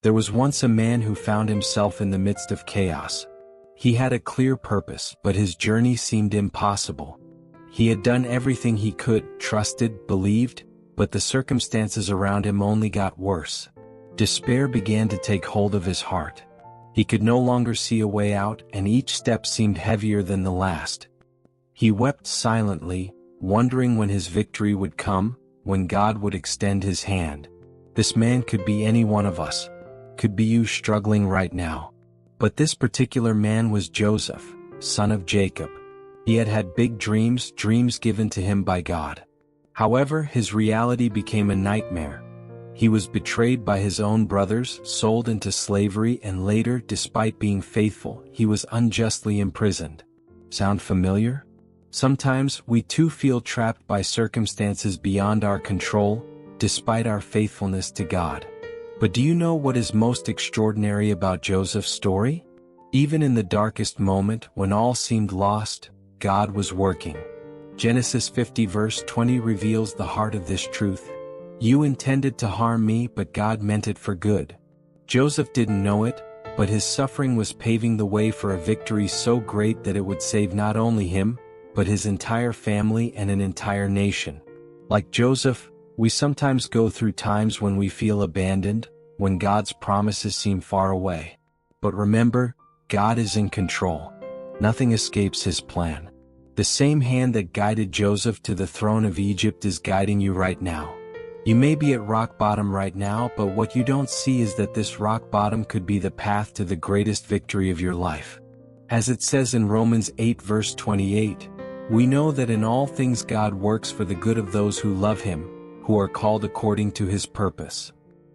There was once a man who found himself in the midst of chaos. He had a clear purpose, but his journey seemed impossible. He had done everything he could, trusted, believed, but the circumstances around him only got worse. Despair began to take hold of his heart. He could no longer see a way out, and each step seemed heavier than the last. He wept silently, wondering when his victory would come, when God would extend his hand. This man could be any one of us. Could be you struggling right now. But this particular man was Joseph, son of Jacob. He had had big dreams given to him by God. However, his reality became a nightmare. He was betrayed by his own brothers, sold into slavery, and later, despite being faithful, he was unjustly imprisoned. Sound familiar? Sometimes, we too feel trapped by circumstances beyond our control, despite our faithfulness to God. But do you know what is most extraordinary about Joseph's story? Even in the darkest moment, when all seemed lost, God was working. Genesis 50 verse 20 reveals the heart of this truth. You intended to harm me, but God meant it for good. Joseph didn't know it, but his suffering was paving the way for a victory so great that it would save not only him, but his entire family and an entire nation. Like Joseph, we sometimes go through times when we feel abandoned, when God's promises seem far away. But remember, God is in control. Nothing escapes his plan. The same hand that guided Joseph to the throne of Egypt is guiding you right now. You may be at rock bottom right now, but what you don't see is that this rock bottom could be the path to the greatest victory of your life. As it says in Romans 8 verse 28, we know that in all things God works for the good of those who love him, who are called according to his purpose.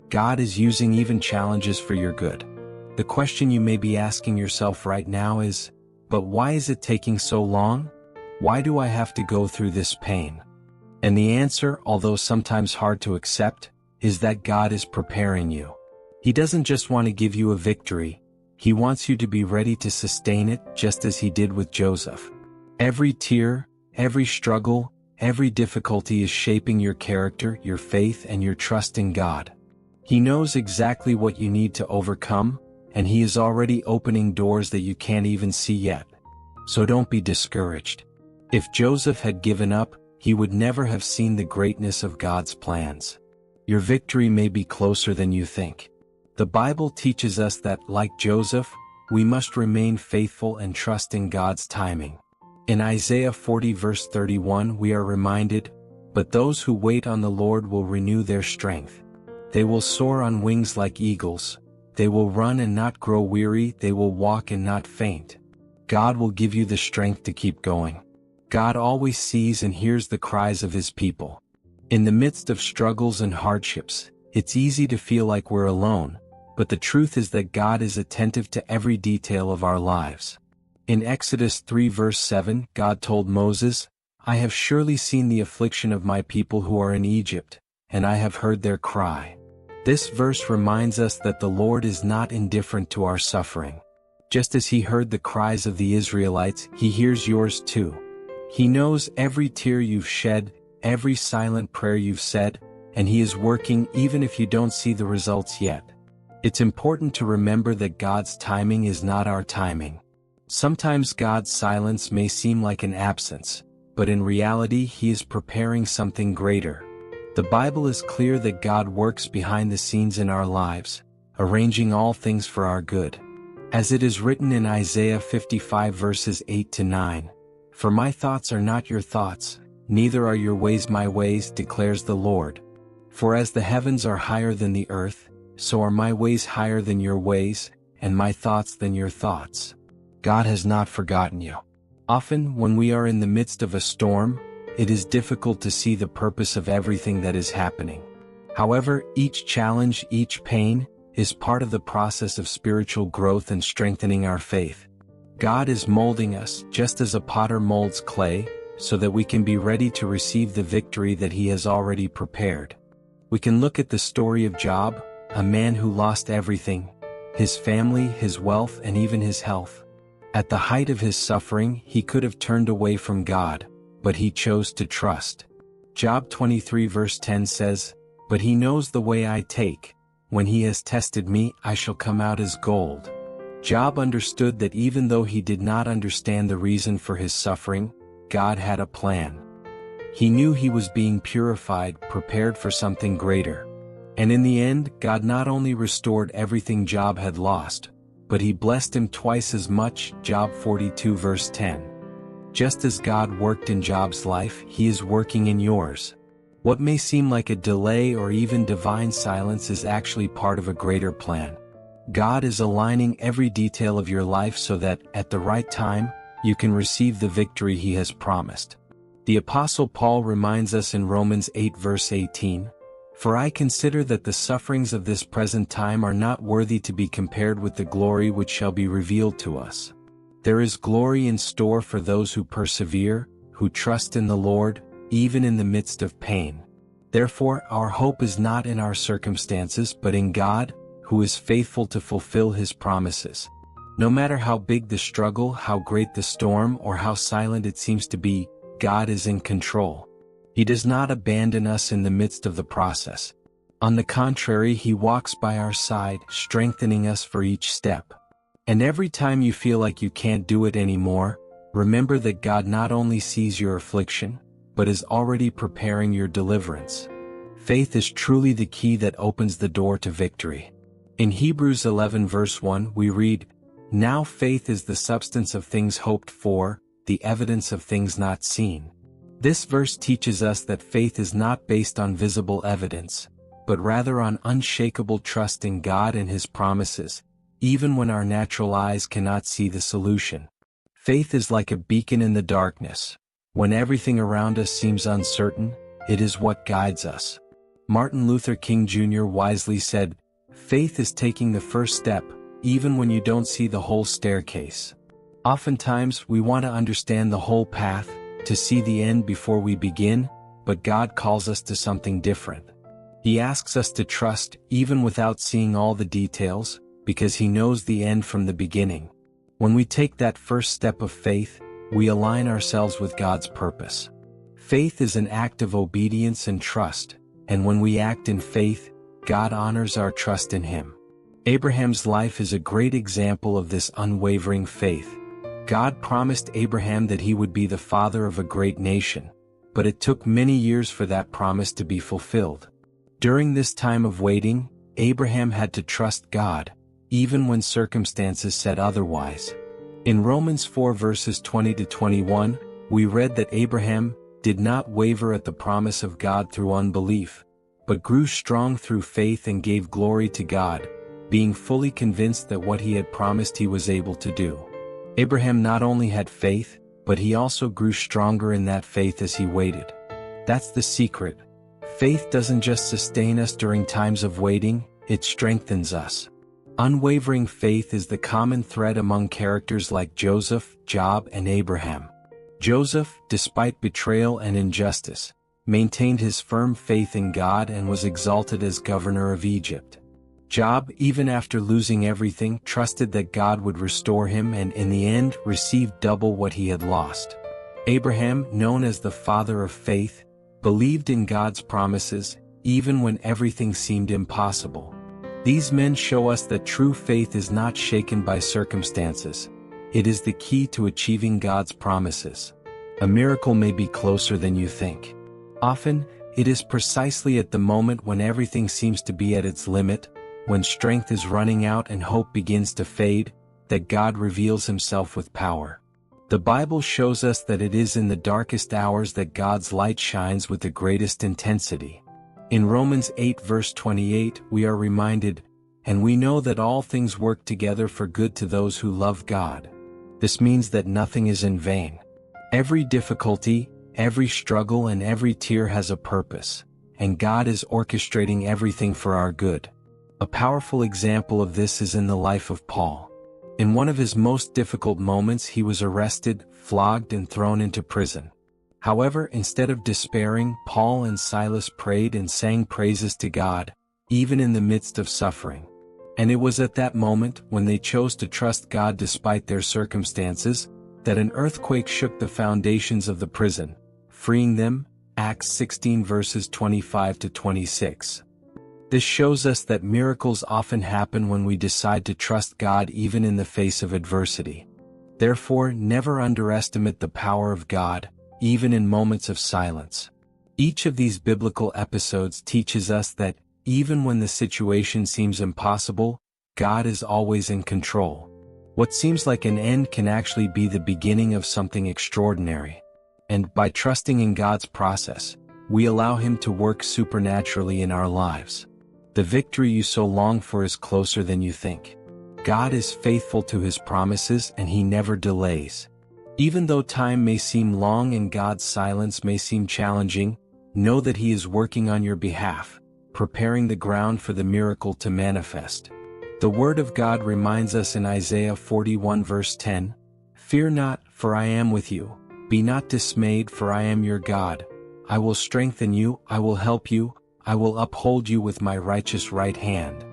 God is using even challenges for your good. The question you may be asking yourself right now is, but why is it taking so long? Why do I have to go through this pain? And the answer, although sometimes hard to accept, is that God is preparing you. He doesn't just want to give you a victory, he wants you to be ready to sustain it, just as he did with Joseph. Every tear, every struggle, every difficulty is shaping your character, your faith, and your trust in God. He knows exactly what you need to overcome, and he is already opening doors that you can't even see yet. So don't be discouraged. If Joseph had given up, he would never have seen the greatness of God's plans. Your victory may be closer than you think. The Bible teaches us that, like Joseph, we must remain faithful and trust in God's timing. In Isaiah 40 verse 31 we are reminded, "But those who wait on the Lord will renew their strength. They will soar on wings like eagles. They will run and not grow weary, they will walk and not faint." God will give you the strength to keep going. God always sees and hears the cries of his people. In the midst of struggles and hardships, it's easy to feel like we're alone, but the truth is that God is attentive to every detail of our lives. In Exodus 3 verse 7, God told Moses, "I have surely seen the affliction of my people who are in Egypt, and I have heard their cry." This verse reminds us that the Lord is not indifferent to our suffering. Just as he heard the cries of the Israelites, he hears yours too. He knows every tear you've shed, every silent prayer you've said, and he is working even if you don't see the results yet. It's important to remember that God's timing is not our timing. Sometimes God's silence may seem like an absence, but in reality he is preparing something greater. The Bible is clear that God works behind the scenes in our lives, arranging all things for our good. As it is written in Isaiah 55 verses 8 to 9, "For my thoughts are not your thoughts, neither are your ways my ways, declares the Lord. For as the heavens are higher than the earth, so are my ways higher than your ways, and my thoughts than your thoughts." God has not forgotten you. Often, when we are in the midst of a storm, it is difficult to see the purpose of everything that is happening. However, each challenge, each pain, is part of the process of spiritual growth and strengthening our faith. God is molding us, just as a potter molds clay, so that we can be ready to receive the victory that he has already prepared. We can look at the story of Job, a man who lost everything, his family, his wealth, and even his health. At the height of his suffering, he could have turned away from God, but he chose to trust. Job 23 verse 10 says, "But he knows the way I take. When he has tested me, I shall come out as gold. Job understood that even though he did not understand the reason for his suffering, God had a plan. He knew he was being purified, prepared for something greater. And in the end, God not only restored everything Job had lost, but he blessed him twice as much. Job 42 verse 10. Just as God worked in Job's life, he is working in yours. What may seem like a delay or even divine silence is actually part of a greater plan. God is aligning every detail of your life so that, at the right time, you can receive the victory he has promised. The Apostle Paul reminds us in Romans 8 verse 18, "For I consider that the sufferings of this present time are not worthy to be compared with the glory which shall be revealed to us. There is glory in store for those who persevere, who trust in the Lord, even in the midst of pain. Therefore our hope is not in our circumstances but in God, who is faithful to fulfill his promises." No matter how big the struggle, how great the storm, or how silent it seems to be, God is in control. He does not abandon us in the midst of the process. On the contrary, he walks by our side, strengthening us for each step. And every time you feel like you can't do it anymore, remember that God not only sees your affliction, but is already preparing your deliverance. Faith is truly the key that opens the door to victory. In Hebrews 11 verse 1 we read, "Now faith is the substance of things hoped for, the evidence of things not seen." This verse teaches us that faith is not based on visible evidence, but rather on unshakable trust in God and his promises, even when our natural eyes cannot see the solution. Faith is like a beacon in the darkness. When everything around us seems uncertain, it is what guides us. Martin Luther King Jr. wisely said, "Faith is taking the first step, even when you don't see the whole staircase." Oftentimes, we want to understand the whole path, to see the end before we begin, but God calls us to something different. He asks us to trust, even without seeing all the details, because he knows the end from the beginning. When we take that first step of faith, we align ourselves with God's purpose. Faith is an act of obedience and trust, and when we act in faith, God honors our trust in him. Abraham's life is a great example of this unwavering faith. God promised Abraham that he would be the father of a great nation, but it took many years for that promise to be fulfilled. During this time of waiting, Abraham had to trust God, even when circumstances said otherwise. In Romans 4 verses 20 to 21, we read that Abraham did not waver at the promise of God through unbelief, but grew strong through faith and gave glory to God, being fully convinced that what he had promised he was able to do. Abraham not only had faith, but he also grew stronger in that faith as he waited. That's the secret. Faith doesn't just sustain us during times of waiting, it strengthens us. Unwavering faith is the common thread among characters like Joseph, Job, and Abraham. Joseph, despite betrayal and injustice, maintained his firm faith in God and was exalted as governor of Egypt. Job, even after losing everything, trusted that God would restore him and in the end received double what he had lost. Abraham, known as the father of faith, believed in God's promises, even when everything seemed impossible. These men show us that true faith is not shaken by circumstances. It is the key to achieving God's promises. A miracle may be closer than you think. Often, it is precisely at the moment when everything seems to be at its limit, when strength is running out and hope begins to fade, that God reveals himself with power. The Bible shows us that it is in the darkest hours that God's light shines with the greatest intensity. In Romans 8 verse 28 we are reminded, "And we know that all things work together for good to those who love God." This means that nothing is in vain. Every difficulty, every struggle and every tear has a purpose, and God is orchestrating everything for our good. A powerful example of this is in the life of Paul. In one of his most difficult moments he was arrested, flogged and thrown into prison. However, instead of despairing, Paul and Silas prayed and sang praises to God, even in the midst of suffering. And it was at that moment, when they chose to trust God despite their circumstances, that an earthquake shook the foundations of the prison, freeing them. Acts 16 verses 25 to 26. This shows us that miracles often happen when we decide to trust God even in the face of adversity. Therefore, never underestimate the power of God, even in moments of silence. Each of these biblical episodes teaches us that, even when the situation seems impossible, God is always in control. What seems like an end can actually be the beginning of something extraordinary. And by trusting in God's process, we allow Him to work supernaturally in our lives. The victory you so long for is closer than you think. God is faithful to His promises and He never delays. Even though time may seem long and God's silence may seem challenging, know that He is working on your behalf, preparing the ground for the miracle to manifest. The Word of God reminds us in Isaiah 41 verse 10, "Fear not, for I am with you. Be not dismayed, for I am your God. I will strengthen you, I will help you, I will uphold you with my righteous right hand."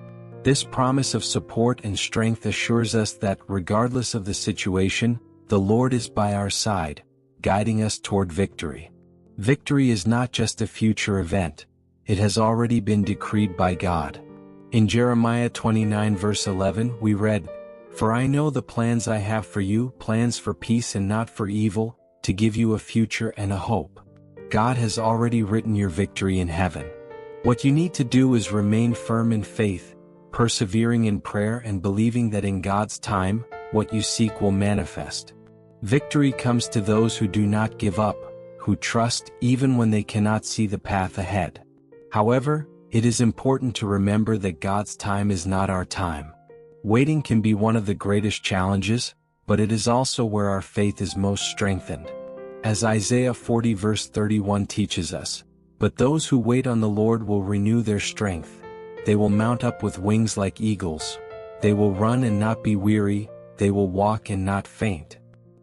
This promise of support and strength assures us that, regardless of the situation, the Lord is by our side, guiding us toward victory. Victory is not just a future event, it has already been decreed by God. In Jeremiah 29 verse 11 we read, "For I know the plans I have for you, plans for peace and not for evil, to give you a future and a hope." God has already written your victory in heaven. What you need to do is remain firm in faith, persevering in prayer and believing that in God's time, what you seek will manifest. Victory comes to those who do not give up, who trust even when they cannot see the path ahead. However, it is important to remember that God's time is not our time. Waiting can be one of the greatest challenges, but it is also where our faith is most strengthened. As Isaiah 40 verse 31 teaches us, "But those who wait on the Lord will renew their strength. They will mount up with wings like eagles. They will run and not be weary, they will walk and not faint."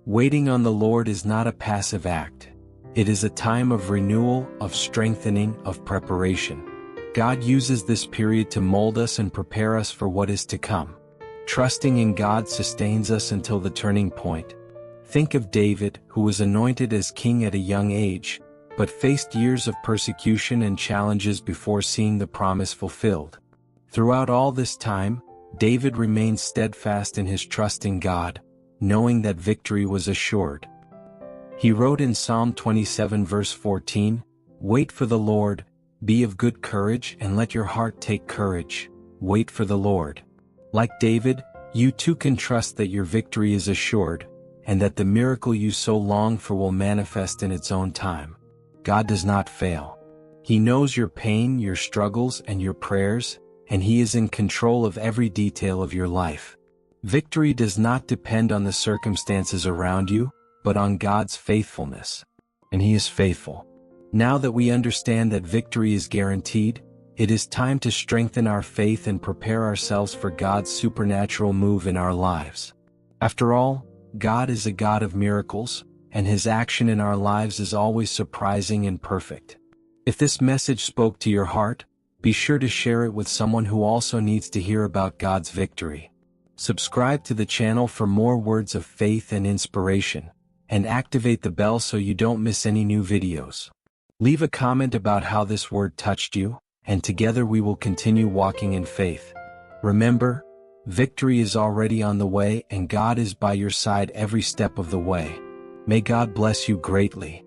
Waiting on the Lord is not a passive act. It is a time of renewal, of strengthening, of preparation. God uses this period to mold us and prepare us for what is to come. Trusting in God sustains us until the turning point. Think of David, who was anointed as king at a young age, but faced years of persecution and challenges before seeing the promise fulfilled. Throughout all this time, David remained steadfast in his trust in God, knowing that victory was assured. He wrote in Psalm 27 verse 14, "Wait for the Lord, be of good courage and let your heart take courage. Wait for the Lord." Like David, you too can trust that your victory is assured, and that the miracle you so long for will manifest in its own time. God does not fail. He knows your pain, your struggles, and your prayers, and He is in control of every detail of your life. Victory does not depend on the circumstances around you, but on God's faithfulness. And He is faithful. Now that we understand that victory is guaranteed, it is time to strengthen our faith and prepare ourselves for God's supernatural move in our lives. After all, God is a God of miracles, and His action in our lives is always surprising and perfect. If this message spoke to your heart, be sure to share it with someone who also needs to hear about God's victory. Subscribe to the channel for more words of faith and inspiration, and activate the bell so you don't miss any new videos. Leave a comment about how this word touched you, and together we will continue walking in faith. Remember, victory is already on the way and God is by your side every step of the way. May God bless you greatly.